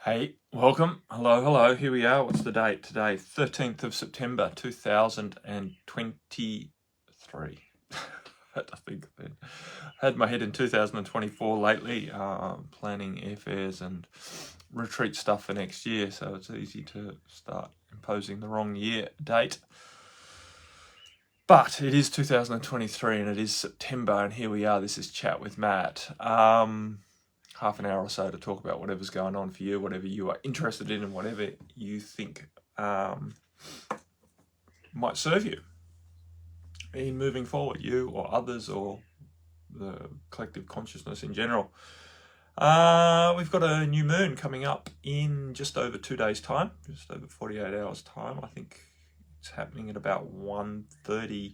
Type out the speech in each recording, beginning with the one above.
Hey, welcome. Hello. Here we are. What's the date today? 13th of September 2023. I had to think then. I had my head in 2024 lately, planning airfares and retreat stuff for next year, so it's easy to start imposing the wrong year date. But it is 2023 and it is September, and here we are. This is Chat with Matt. Half an hour or so to talk about whatever's going on for you, whatever you are interested in, and whatever you think might serve you in moving forward, you or others or the collective consciousness in general. We've got a new moon coming up in just over 2 days' time, just over 48 hours' time. I think it's happening at about 1:30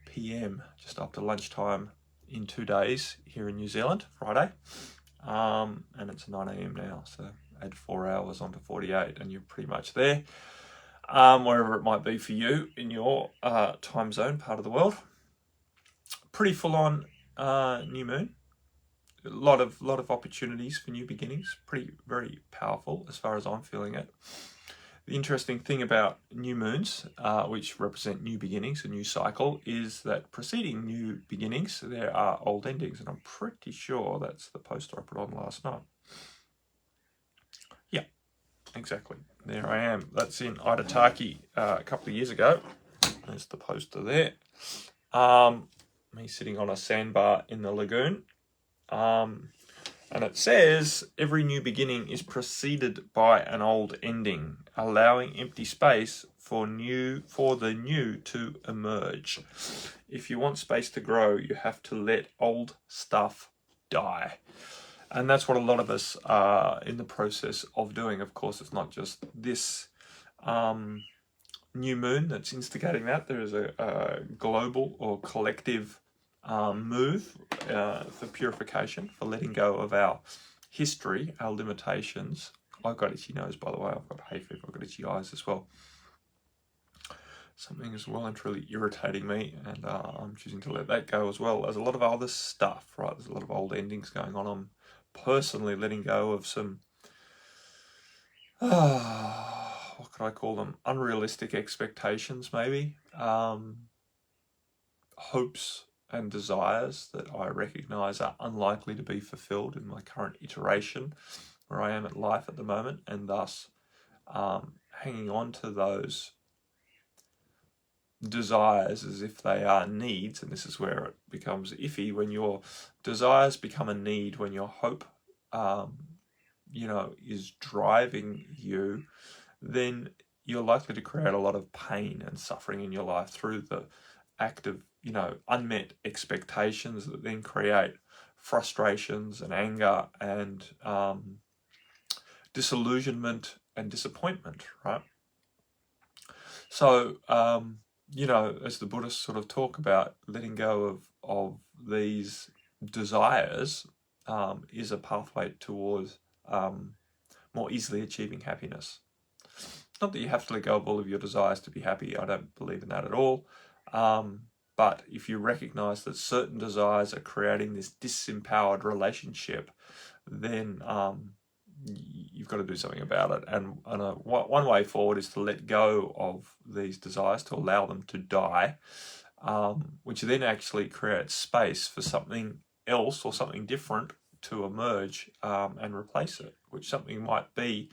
p.m, just after lunchtime in 2 days here in New Zealand, Friday. And it's 9 a.m. now, so add 4 hours onto 48 and you're pretty much there, wherever it might be for you in your time zone part of the world. Pretty full-on new moon. A lot of opportunities for new beginnings. Very powerful as far as I'm feeling it. The interesting thing about new moons, which represent new beginnings, a new cycle, is that preceding new beginnings, there are old endings. And I'm pretty sure that's the poster I put on last night. Yeah, exactly. There I am. That's in Itataki a couple of years ago. There's the poster there. Me sitting on a sandbar in the lagoon. And it says, every new beginning is preceded by an old ending, allowing empty space for the new to emerge. If you want space to grow, you have to let old stuff die. And that's what a lot of us are in the process of doing. Of course, it's not just this new moon that's instigating that. There is a global or collective move for purification, for letting go of our history, our limitations. I've got itchy nose, by the way. I've got hay fever. I've got itchy eyes as well. Something is well and truly irritating me, and I'm choosing to let that go as well. There's a lot of other stuff, right? There's a lot of old endings going on. I'm personally letting go of some, what could I call them? Unrealistic expectations, maybe. Hopes and desires that I recognize are unlikely to be fulfilled in my current iteration where I am at life at the moment, and thus hanging on to those desires as if they are needs. And this is where it becomes iffy, when your desires become a need, when your hope is driving you, then you're likely to create a lot of pain and suffering in your life through the act of unmet expectations that then create frustrations and anger and disillusionment and disappointment, right? So, as the Buddhists sort of talk about, letting go of these desires is a pathway towards more easily achieving happiness. Not that you have to let go of all of your desires to be happy. I don't believe in that at all. But if you recognize that certain desires are creating this disempowered relationship, then you've got to do something about it. And one way forward is to let go of these desires, to allow them to die, which then actually creates space for something else or something different to emerge and replace it, which something might be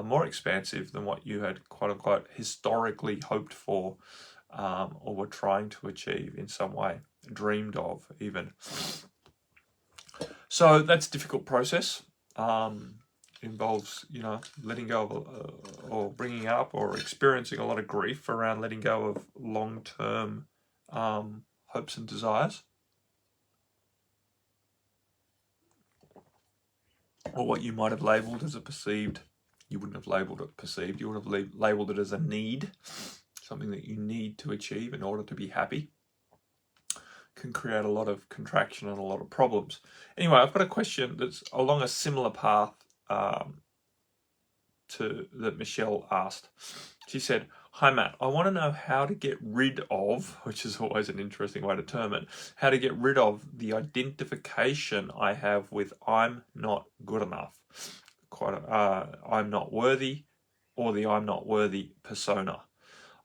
more expansive than what you had, quote unquote, historically hoped for, or were trying to achieve in some way, dreamed of even. So that's a difficult process. Involves, letting go of or bringing up or experiencing a lot of grief around letting go of long-term hopes and desires, or what you might have labelled as a perceived. You wouldn't have labelled it perceived. You would have labelled it as a need. Something that you need to achieve in order to be happy. Can create a lot of contraction and a lot of problems. Anyway, I've got a question that's along a similar path to that Michelle asked. She said, "Hi Matt, I want to know how to get rid of," which is always an interesting way to term it, "how to get rid of the identification I have with I'm not good enough." I'm not worthy, or the I'm not worthy persona.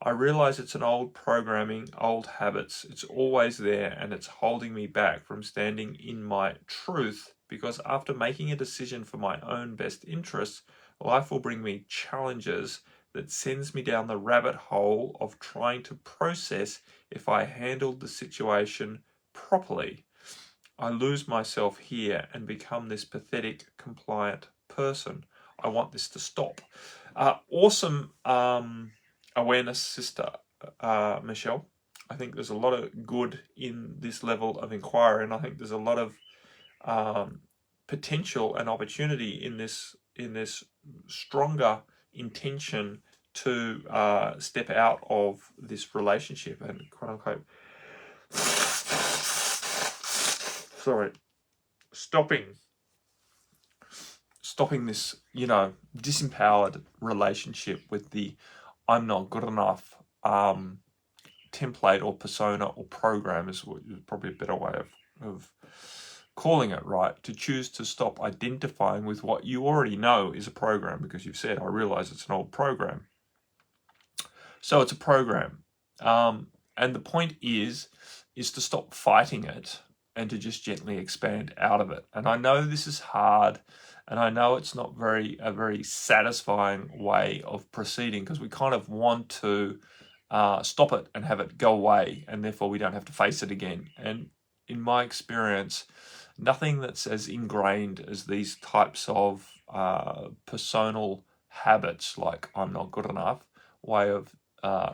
I realize it's an old programming, old habits. It's always there, and it's holding me back from standing in my truth, because after making a decision for my own best interests, life will bring me challenges that sends me down the rabbit hole of trying to process if I handled the situation properly. I lose myself here and become this pathetic, compliant person. I want this to stop. Awesome awareness, sister Michelle. I think there's a lot of good in this level of inquiry, and I think there's a lot of potential and opportunity in this stronger intention to step out of this relationship and quote unquote stopping this, disempowered relationship with the I'm not good enough template or persona or program is probably a better way of calling it, right? To choose to stop identifying with what you already know is a program, because you've said, I realize it's an old program. So it's a program. And the point is to stop fighting it and to just gently expand out of it. And I know this is hard, and I know it's not a very satisfying way of proceeding, because we kind of want to stop it and have it go away, and therefore we don't have to face it again. And in my experience, nothing that's as ingrained as these types of personal habits, like I'm not good enough, way of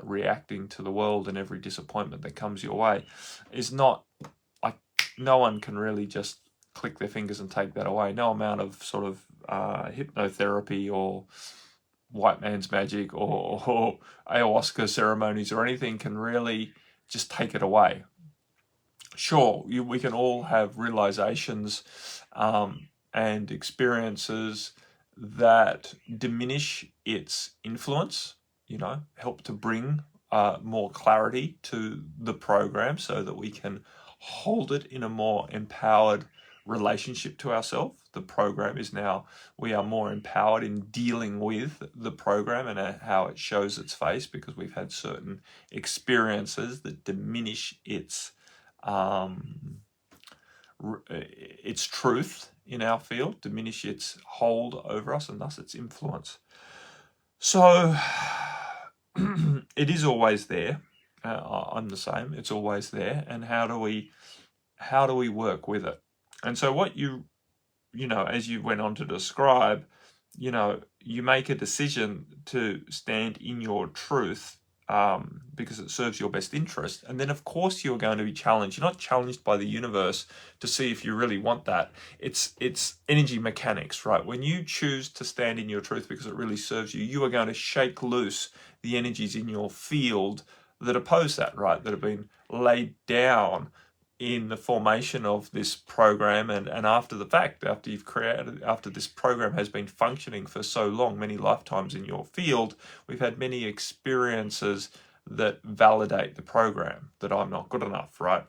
reacting to the world and every disappointment that comes your way, is not like, no one can really just click their fingers and take that away. No amount of sort of hypnotherapy or white man's magic or ayahuasca ceremonies or anything can really just take it away. Sure, we can all have realizations and experiences that diminish its influence, help to bring more clarity to the program so that we can hold it in a more empowered relationship to ourselves. The program is now, we are more empowered in dealing with the program and how it shows its face, because we've had certain experiences that diminish its truth in our field, diminish its hold over us, and thus its influence. So it is always there. I'm the same. It's always there. And how do we work with it? And so what you as you went on to describe, you make a decision to stand in your truth because it serves your best interest. And then, of course, you're going to be challenged. You're not challenged by the universe to see if you really want that. It's energy mechanics, right? When you choose to stand in your truth because it really serves you, you are going to shake loose the energies in your field that oppose that, right? That have been laid down in the formation of this program and after the fact, after this program has been functioning for so long, many lifetimes in your field, we've had many experiences that validate the program, that I'm not good enough, right?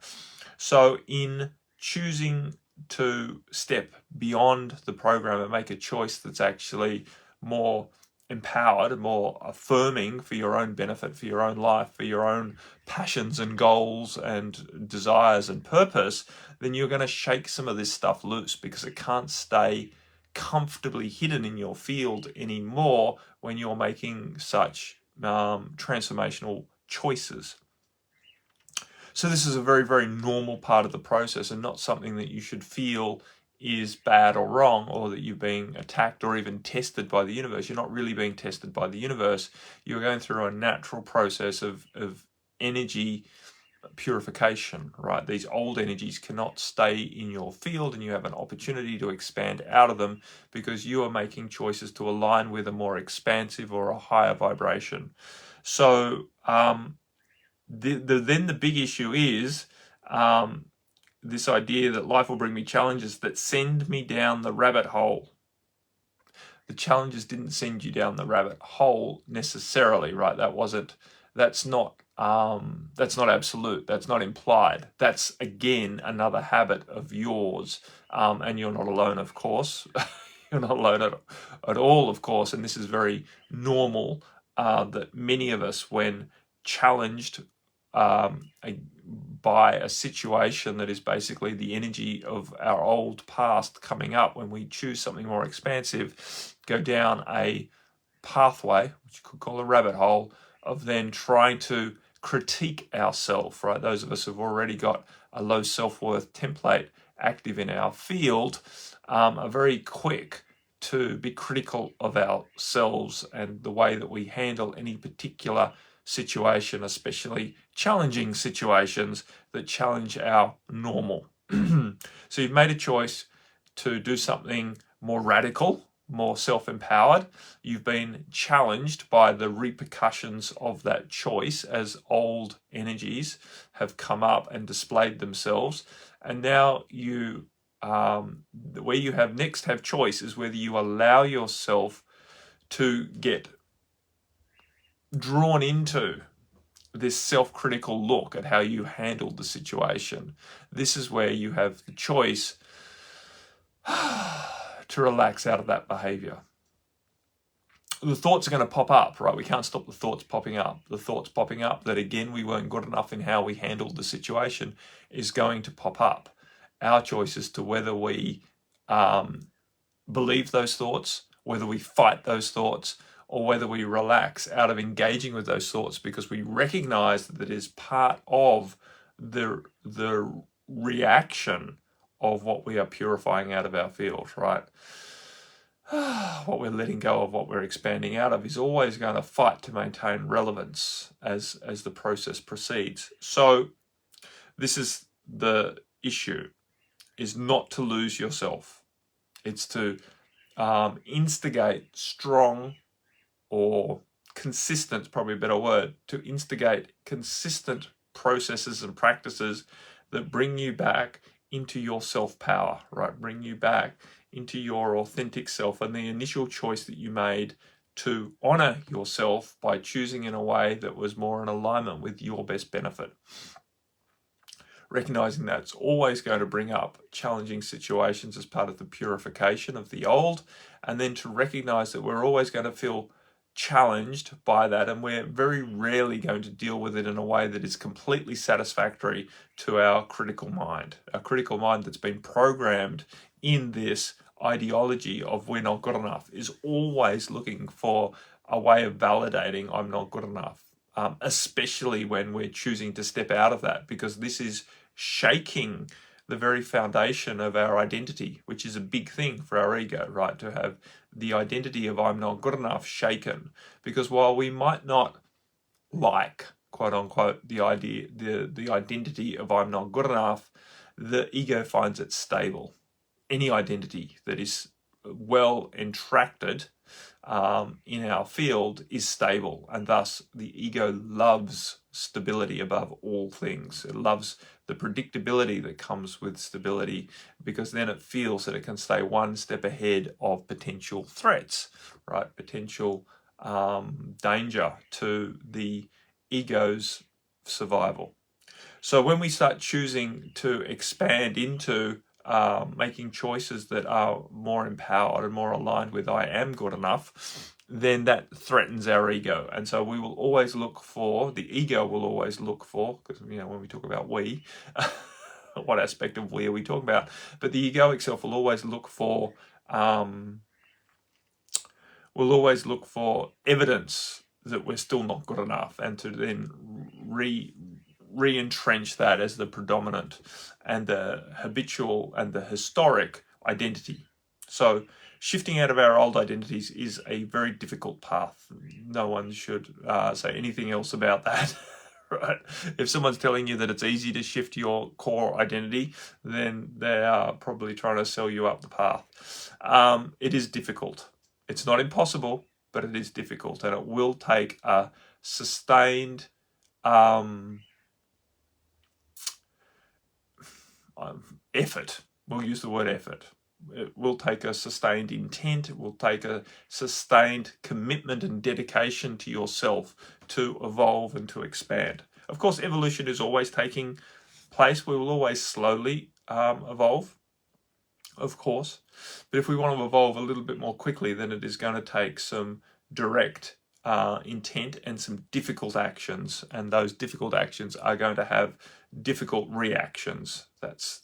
So in choosing to step beyond the program and make a choice that's actually more empowered and more affirming for your own benefit, for your own life, for your own passions and goals and desires and purpose, then you're going to shake some of this stuff loose, because it can't stay comfortably hidden in your field anymore when you're making such transformational choices. So this is a very, very normal part of the process, and not something that you should feel is bad or wrong, or that you're being attacked or even tested by the universe. You're not really being tested by the universe. You're going through a natural process of energy purification, right? These old energies cannot stay in your field, and you have an opportunity to expand out of them because you are making choices to align with a more expansive or a higher vibration. So then the big issue is this idea that life will bring me challenges that send me down the rabbit hole. The challenges didn't send you down the rabbit hole necessarily, right? That's not absolute. That's not implied. That's, again, another habit of yours. And you're not alone, of course. You're not alone at all, of course, and this is very normal, that many of us, when challenged by a situation that is basically the energy of our old past coming up, when we choose something more expansive, go down a pathway, which you could call a rabbit hole, of then trying to critique ourselves, right? Those of us who've already got a low self-worth template active in our field are very quick to be critical of ourselves and the way that we handle any particular situation, especially challenging situations that challenge our normal. So you've made a choice to do something more radical, more self-empowered. You've been challenged by the repercussions of that choice as old energies have come up and displayed themselves. And now you, where you have next have choice is whether you allow yourself to get drawn into this self-critical look at how you handled the situation. This is where you have the choice to relax out of that behavior. The thoughts are going to pop up, right? We can't stop the thoughts popping up. The thoughts popping up that, again, we weren't good enough in how we handled the situation is going to pop up. Our choice is to whether we believe those thoughts, whether we fight those thoughts, or whether we relax out of engaging with those thoughts because we recognize that it is part of the reaction of what we are purifying out of our field, right? What we're letting go of, what we're expanding out of, is always going to fight to maintain relevance as the process proceeds. So this is the issue, is not to lose yourself. It's to instigate strong or consistent, probably a better word, to instigate consistent processes and practices that bring you back into your self-power, right? Bring you back into your authentic self and the initial choice that you made to honor yourself by choosing in a way that was more in alignment with your best benefit. Recognizing that it's always going to bring up challenging situations as part of the purification of the old, and then to recognize that we're always going to feel challenged by that, and we're very rarely going to deal with it in a way that is completely satisfactory to our critical mind that's been programmed in this ideology of we're not good enough, is always looking for a way of validating I'm not good enough, especially when we're choosing to step out of that, because this is shaking the very foundation of our identity, which is a big thing for our ego, right? To have the identity of I'm not good enough shaken, because while we might not like, quote unquote, the identity of I'm not good enough, the ego finds it stable. Any identity that is well entracted in our field is stable, and thus the ego loves stability above all things. It loves the predictability that comes with stability, because then it feels that it can stay one step ahead of potential threats, right? Potential danger to the ego's survival. So when we start choosing to expand into making choices that are more empowered and more aligned with I am good enough, then that threatens our ego. And so we will always look for, the ego will always look for, because when we talk about we, what aspect of we are we talking about? But the egoic self will always look for evidence that we're still not good enough, and to then re-entrench that as the predominant and the habitual and the historic identity. So shifting out of our old identities is a very difficult path. No one should say anything else about that. Right? If someone's telling you that it's easy to shift your core identity, then they are probably trying to sell you up the path. It is difficult. It's not impossible, but it is difficult, and it will take a sustained effort. We'll use the word effort. It will take a sustained intent. It will take a sustained commitment and dedication to yourself to evolve and to expand. Of course, evolution is always taking place. We will always slowly evolve, of course. But if we want to evolve a little bit more quickly, then it is going to take some direct intent and some difficult actions, and those difficult actions are going to have difficult reactions. That's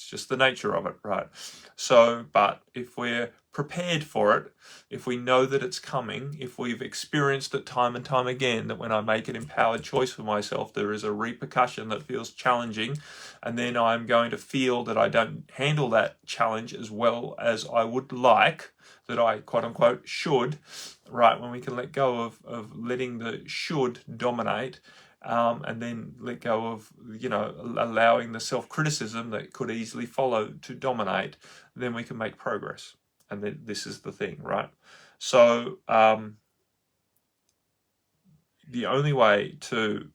just the nature of it, right? So, but if we're prepared for it, if we know that it's coming, if we've experienced it time and time again, that when I make an empowered choice for myself, there is a repercussion that feels challenging, and then I'm going to feel that I don't handle that challenge as well as I would like, that I quote unquote should, right? When we can let go of letting the should dominate, and then let go of, allowing the self-criticism that could easily follow to dominate, then we can make progress. And then this is the thing, right? So the only way to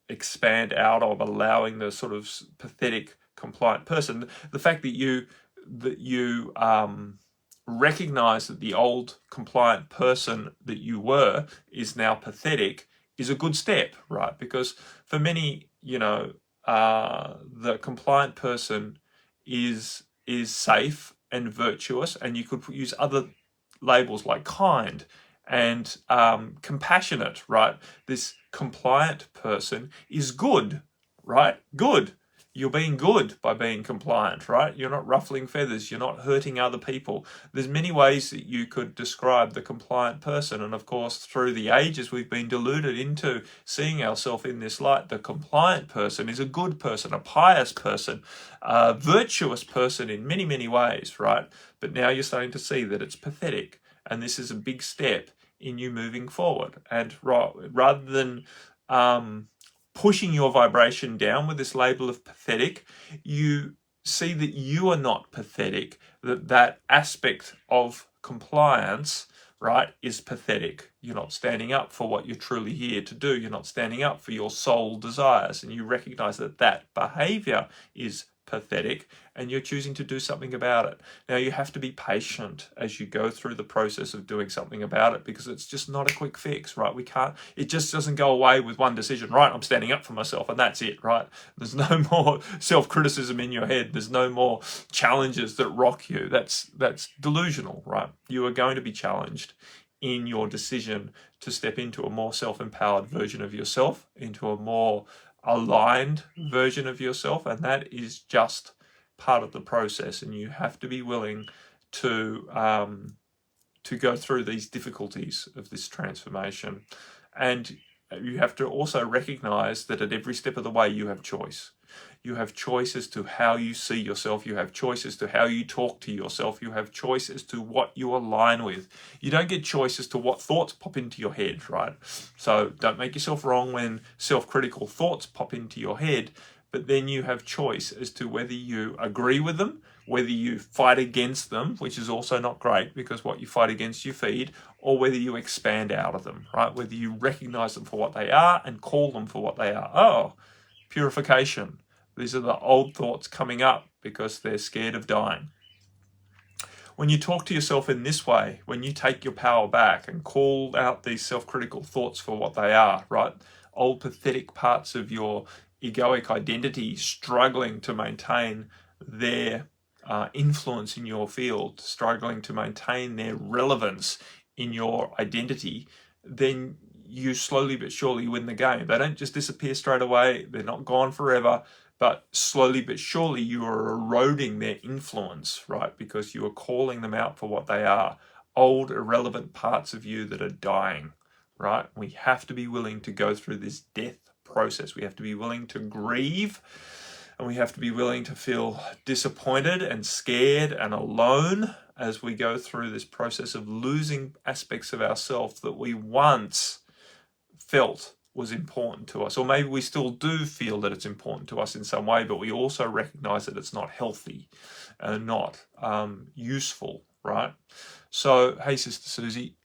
expand out of allowing the sort of pathetic compliant person, the fact that you recognize that the old compliant person that you were is now pathetic, is a good step, right? Because for many, the compliant person is safe and virtuous, and you could use other labels like kind and compassionate, right? This compliant person is good, right? Good. You're being good by being compliant, right? You're not ruffling feathers. You're not hurting other people. There's many ways that you could describe the compliant person. And of course, through the ages, we've been deluded into seeing ourselves in this light. The compliant person is a good person, a pious person, a virtuous person in many, many ways, right? But now you're starting to see that it's pathetic. And this is a big step in you moving forward. And rather than pushing your vibration down with this label of pathetic, you see that you are not pathetic, that aspect of compliance, right, is pathetic. You're not standing up for what you're truly here to do. You're not standing up for your soul desires, and you recognize that that behavior is pathetic, and you're choosing to do something about it. Now, you have to be patient as you go through the process of doing something about it, because it's just not a quick fix, right? It just doesn't go away with one decision, right? I'm standing up for myself and that's it, right? There's no more self-criticism in your head. There's no more challenges that rock you. That's delusional, right? You are going to be challenged in your decision to step into a more self-empowered version of yourself, into a more aligned version of yourself, and that is just part of the process. And you have to be willing to go through these difficulties of this transformation, and you have to also recognize that at every step of the way you have choice. You have choice as to how you see yourself. You have choice as to how you talk to yourself. You have choice as to what you align with. You don't get choice as to what thoughts pop into your head, right? So don't make yourself wrong when self-critical thoughts pop into your head, but then you have choice as to whether you agree with them, whether you fight against them, which is also not great because what you fight against you feed, or whether you expand out of them, right? Whether you recognize them for what they are and call them for what they are. Oh, purification. These are the old thoughts coming up because they're scared of dying. When you talk to yourself in this way, when you take your power back and call out these self-critical thoughts for what they are, right? Old pathetic parts of your egoic identity struggling to maintain their influence in your field, struggling to maintain their relevance in your identity, then you slowly but surely win the game. They don't just disappear straight away. They're not gone forever, but slowly but surely you are eroding their influence, right? Because you are calling them out for what they are. Old, irrelevant parts of you that are dying, right? We have to be willing to go through this death process. We have to be willing to grieve, and we have to be willing to feel disappointed and scared and alone as we go through this process of losing aspects of ourselves that we once felt was important to us, or maybe we still do feel that it's important to us in some way, but we also recognize that it's not healthy and not useful, right? So, hey, Sister Susie.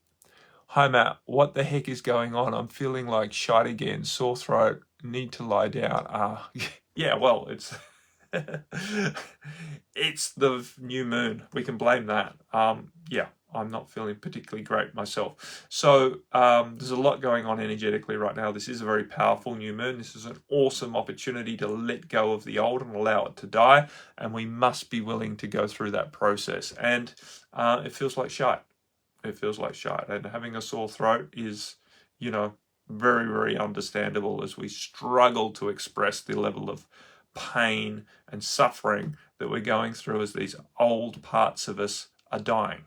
Hi, Matt. What the heck is going on? I'm feeling like shite again, sore throat, need to lie down. Yeah, well, it's it's the new moon. We can blame that. Yeah, I'm not feeling particularly great myself. So there's a lot going on energetically right now. This is a very powerful new moon. This is an awesome opportunity to let go of the old and allow it to die. And we must be willing to go through that process. And it feels like shite. It feels like shite. And having a sore throat is, you know, very, very understandable as we struggle to express the level of pain and suffering that we're going through as these old parts of us are dying.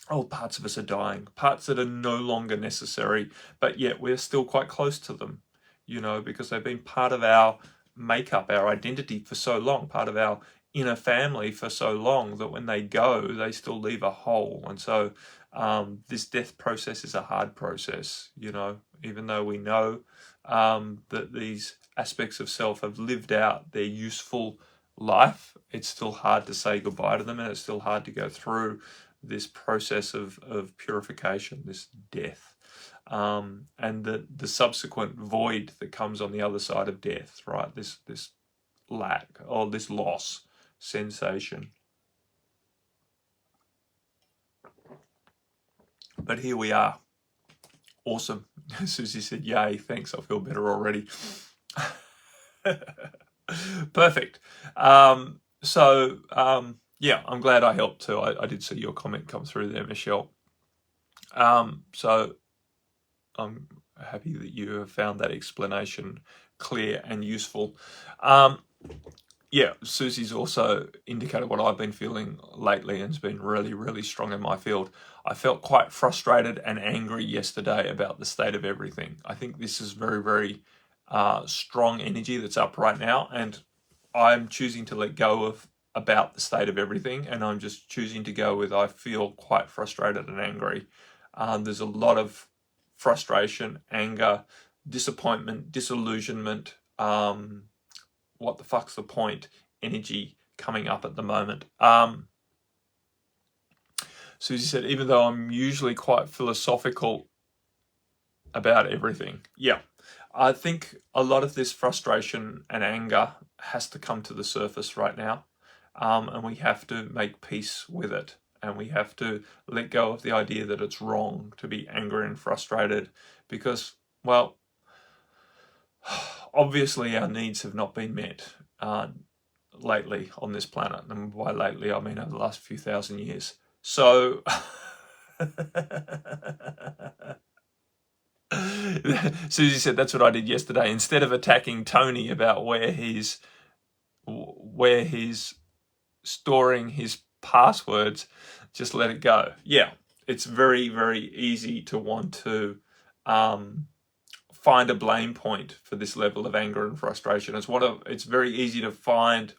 Old parts of us are dying, parts that are no longer necessary, but yet we're still quite close to them, you know, because they've been part of our makeup, our identity for so long, part of our inner family for so long that when they go, they still leave a hole. And so this death process is a hard process, you know, even though we know that these aspects of self have lived out their useful life, it's still hard to say goodbye to them, and it's still hard to go through this process of purification, this death, and the subsequent void that comes on the other side of death, right? This lack or this loss sensation. But here we are. Awesome. Susie said, yay, thanks, I feel better already. Perfect. Yeah, I'm glad I helped too. I did see your comment come through there, Michelle. So I'm happy that you have found that explanation clear and useful. Yeah, Susie's also indicated what I've been feeling lately and has been really, really strong in my field. I felt quite frustrated and angry yesterday about the state of everything. I think this is very, very strong energy that's up right now, and I'm choosing to let go of about the state of everything, and I'm just choosing to go with I feel quite frustrated and angry. There's a lot of frustration, anger, disappointment, disillusionment, what the fuck's the point energy coming up at the moment. Susie said, even though I'm usually quite philosophical about everything. Yeah, I think a lot of this frustration and anger has to come to the surface right now. And we have to make peace with it. And we have to let go of the idea that it's wrong to be angry and frustrated because, well, obviously our needs have not been met lately on this planet. And by lately, I mean over the last few thousand years. So Susie said, that's what I did yesterday. Instead of attacking Tony about where he's storing his passwords, just let it go. Yeah, it's very, very easy to want to find a blame point for this level of anger and frustration. It's very easy to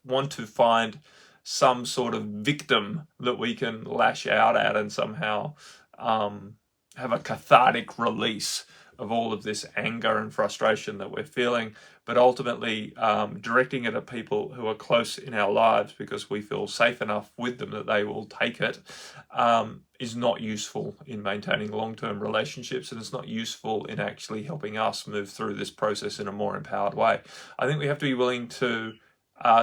want to find some sort of victim that we can lash out at and somehow have a cathartic release of all of this anger and frustration that we're feeling, but ultimately directing it at people who are close in our lives because we feel safe enough with them that they will take it, is not useful in maintaining long-term relationships, and it's not useful in actually helping us move through this process in a more empowered way. I think we have to be willing to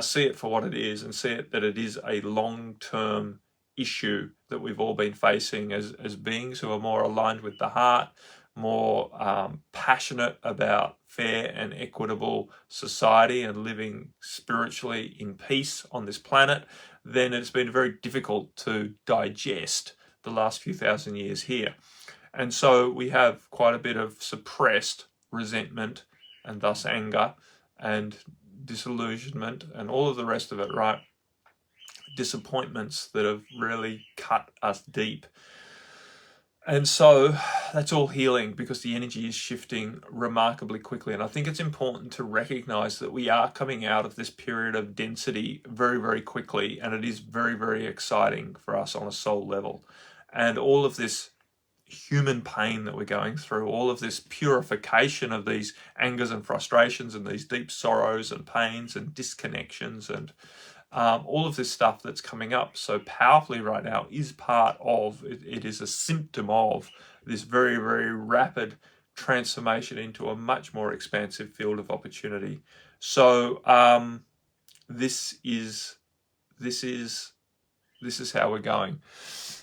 see it for what it is and see it that it is a long-term issue that we've all been facing as beings who are more aligned with the heart, more passionate about fair and equitable society and living spiritually in peace on this planet. Then it's been very difficult to digest the last few thousand years here. And so we have quite a bit of suppressed resentment and thus anger and disillusionment and all of the rest of it, right? Disappointments that have really cut us deep. And so that's all healing because the energy is shifting remarkably quickly. And I think it's important to recognize that we are coming out of this period of density very, very quickly. And it is very, very exciting for us on a soul level. And all of this human pain that we're going through, all of this purification of these angers and frustrations and these deep sorrows and pains and disconnections and all of this stuff that's coming up so powerfully right now is part of, it is a symptom of this very, very rapid transformation into a much more expansive field of opportunity. So this is This is how we're going.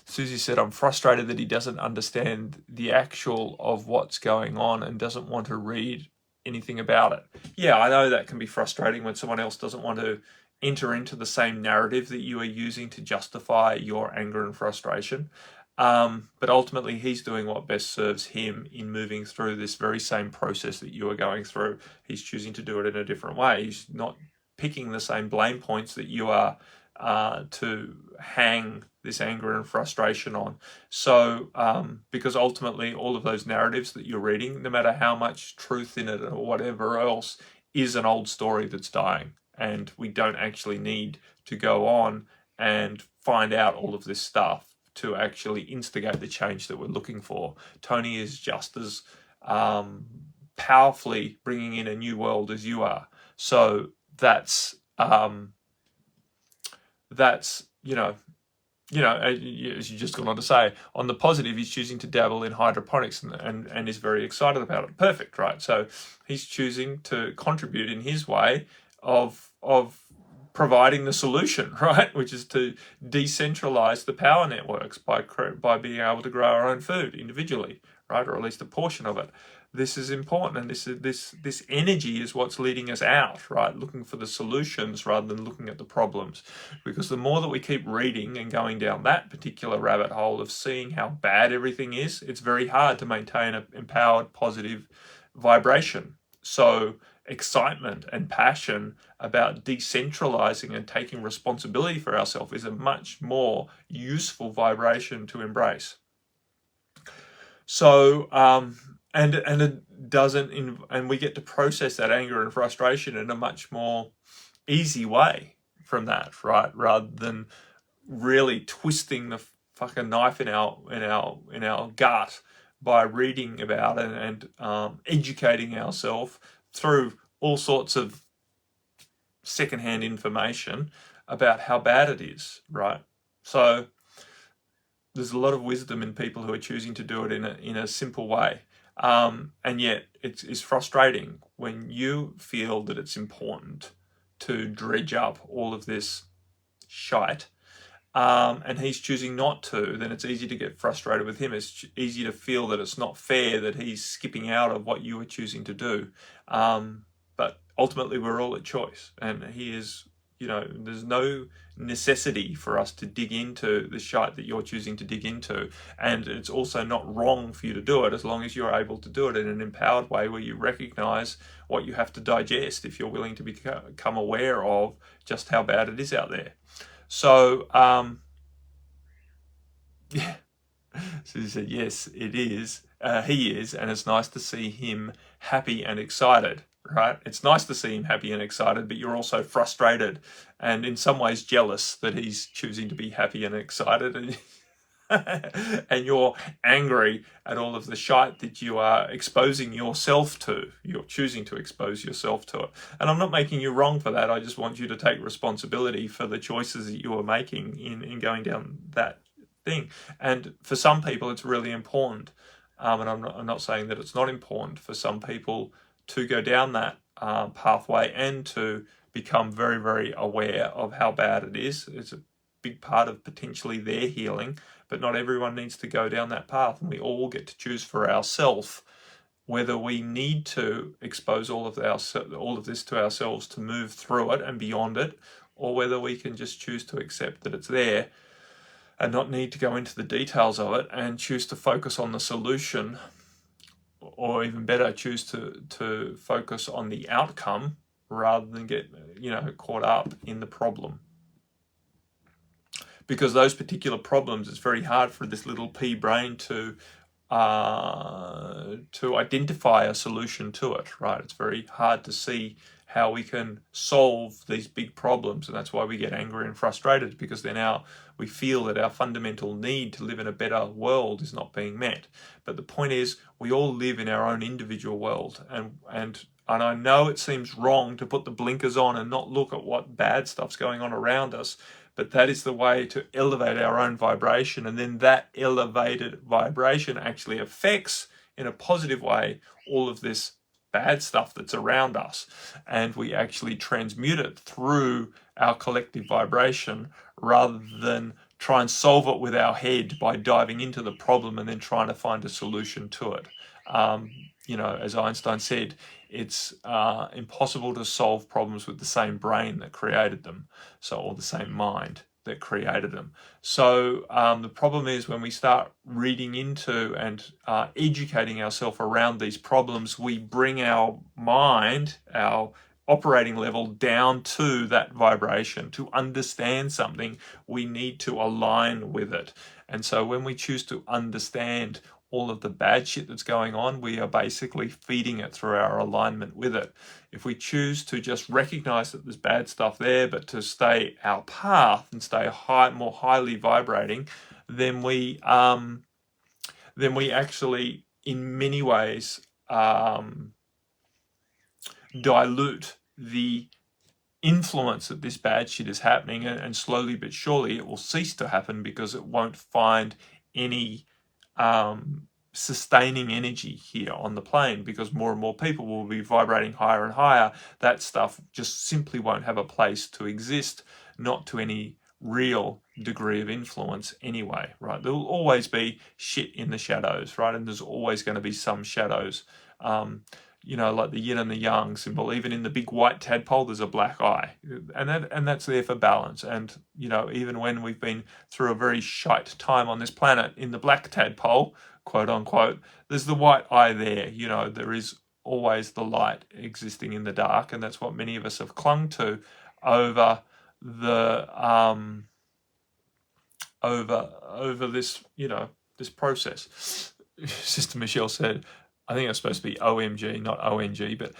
Susie said, I'm frustrated that he doesn't understand the actual of what's going on and doesn't want to read anything about it. Yeah, I know that can be frustrating when someone else doesn't want to enter into the same narrative that you are using to justify your anger and frustration. But ultimately, he's doing what best serves him in moving through this very same process that you are going through. He's choosing to do it in a different way. He's not picking the same blame points that you are to hang this anger and frustration on. So, because ultimately all of those narratives that you're reading, no matter how much truth in it or whatever else, is an old story that's dying. And we don't actually need to go on and find out all of this stuff to actually instigate the change that we're looking for. Tony is just as powerfully bringing in a new world as you are. So that's as you just gone on to say, on the positive, he's choosing to dabble in hydroponics and is very excited about it. Perfect, right? So he's choosing to contribute in his way of providing the solution, right? Which is to decentralize the power networks by being able to grow our own food individually, right? Or at least a portion of it. This is important, and this energy is what's leading us out, right? Looking for the solutions rather than looking at the problems. Because the more that we keep reading and going down that particular rabbit hole of seeing how bad everything is, it's very hard to maintain an empowered, positive vibration. So excitement and passion about decentralizing and taking responsibility for ourselves is a much more useful vibration to embrace. So, and it doesn't, and we get to process that anger and frustration in a much more easy way from that, right? Rather than really twisting the fucking knife in our gut by reading about it and educating ourselves through all sorts of secondhand information about how bad it is, right? So there's a lot of wisdom in people who are choosing to do it in a simple way. And yet it's frustrating when you feel that it's important to dredge up all of this shite, and he's choosing not to, then it's easy to get frustrated with him. It's easy to feel that it's not fair that he's skipping out of what you are choosing to do. But ultimately we're all at choice, and he is, there's no necessity for us to dig into the shite that you're choosing to dig into. And it's also not wrong for you to do it as long as you're able to do it in an empowered way where you recognize what you have to digest if you're willing to become aware of just how bad it is out there. So, yeah. Susie said, yes, it is. He is, and it's nice to see him happy and excited, right? It's nice to see him happy and excited, but you're also frustrated and in some ways jealous that he's choosing to be happy and excited, and and you're angry at all of the shite that you are exposing yourself to. You're choosing to expose yourself to it. And I'm not making you wrong for that. I just want you to take responsibility for the choices that you are making in going down that thing. And for some people, it's really important. And I'm not saying that it's not important for some people to go down that pathway and to become very, very aware of how bad it is. It's a big part of potentially their healing, but not everyone needs to go down that path, and we all get to choose for ourselves whether we need to expose all of this to ourselves to move through it and beyond it, or whether we can just choose to accept that it's there and not need to go into the details of it and choose to focus on the solution, or even better, choose to focus on the outcome rather than get caught up in the problem. Because those particular problems, it's very hard for this little pea brain to identify a solution to it, right? It's very hard to see how we can solve these big problems, and that's why we get angry and frustrated, because then we feel that our fundamental need to live in a better world is not being met. But the point is, we all live in our own individual world, and I know it seems wrong to put the blinkers on and not look at what bad stuff's going on around us, but that is the way to elevate our own vibration, and then that elevated vibration actually affects, in a positive way, all of this bad stuff that's around us, and we actually transmute it through our collective vibration rather than try and solve it with our head by diving into the problem and then trying to find a solution to it. As Einstein said, it's impossible to solve problems with the same brain that created them, or the same mind that created them. So the problem is when we start reading into and educating ourselves around these problems, we bring our mind, our operating level, down to that vibration. To understand something, we need to align with it. And so when we choose to understand all of the bad shit that's going on, we are basically feeding it through our alignment with it. If we choose to just recognize that there's bad stuff there, but to stay our path and stay more highly vibrating, then we actually, in many ways, dilute the influence that this bad shit is happening, and slowly but surely it will cease to happen because it won't find any sustaining energy here on the plane, because more and more people will be vibrating higher and higher. That stuff just simply won't have a place to exist, not to any real degree of influence anyway, right? There will always be shit in the shadows, right? And there's always going to be some shadows, like the yin and the yang symbol. Even in the big white tadpole, there's a black eye, and that's there for balance. And even when we've been through a very shite time on this planet, in the black tadpole, quote unquote, there's the white eye there. There is always the light existing in the dark, and that's what many of us have clung to over the over this this process. Sister Michelle said, I think it's supposed to be OMG, not ONG, but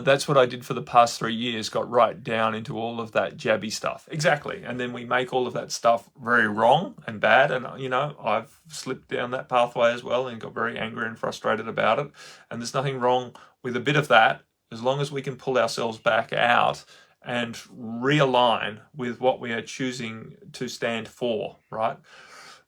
that's what I did for the past 3 years, got right down into all of that jabby stuff. Exactly. And then we make all of that stuff very wrong and bad. And, I've slipped down that pathway as well and got very angry and frustrated about it. And there's nothing wrong with a bit of that, as long as we can pull ourselves back out and realign with what we are choosing to stand for, right?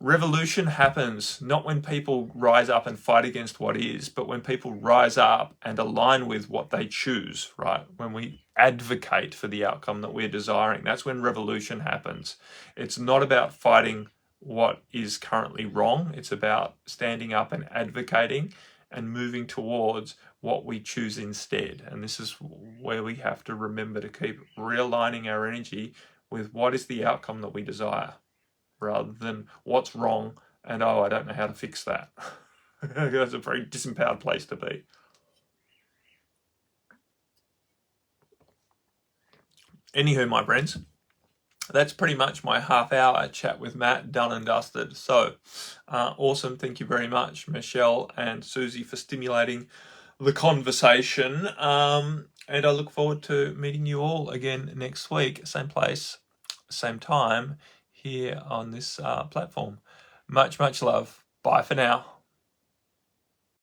Revolution happens not when people rise up and fight against what is, but when people rise up and align with what they choose, right? When we advocate for the outcome that we're desiring, that's when revolution happens. It's not about fighting what is currently wrong. It's about standing up and advocating and moving towards what we choose instead. And this is where we have to remember to keep realigning our energy with what is the outcome that we desire, rather than what's wrong and, I don't know how to fix that. That's a very disempowered place to be. Anywho, my friends, that's pretty much my half-hour chat with Matt done and dusted. So, awesome. Thank you very much, Michelle and Susie, for stimulating the conversation. And I look forward to meeting you all again next week. Same place, same time, here on this platform. Much love. Bye for now.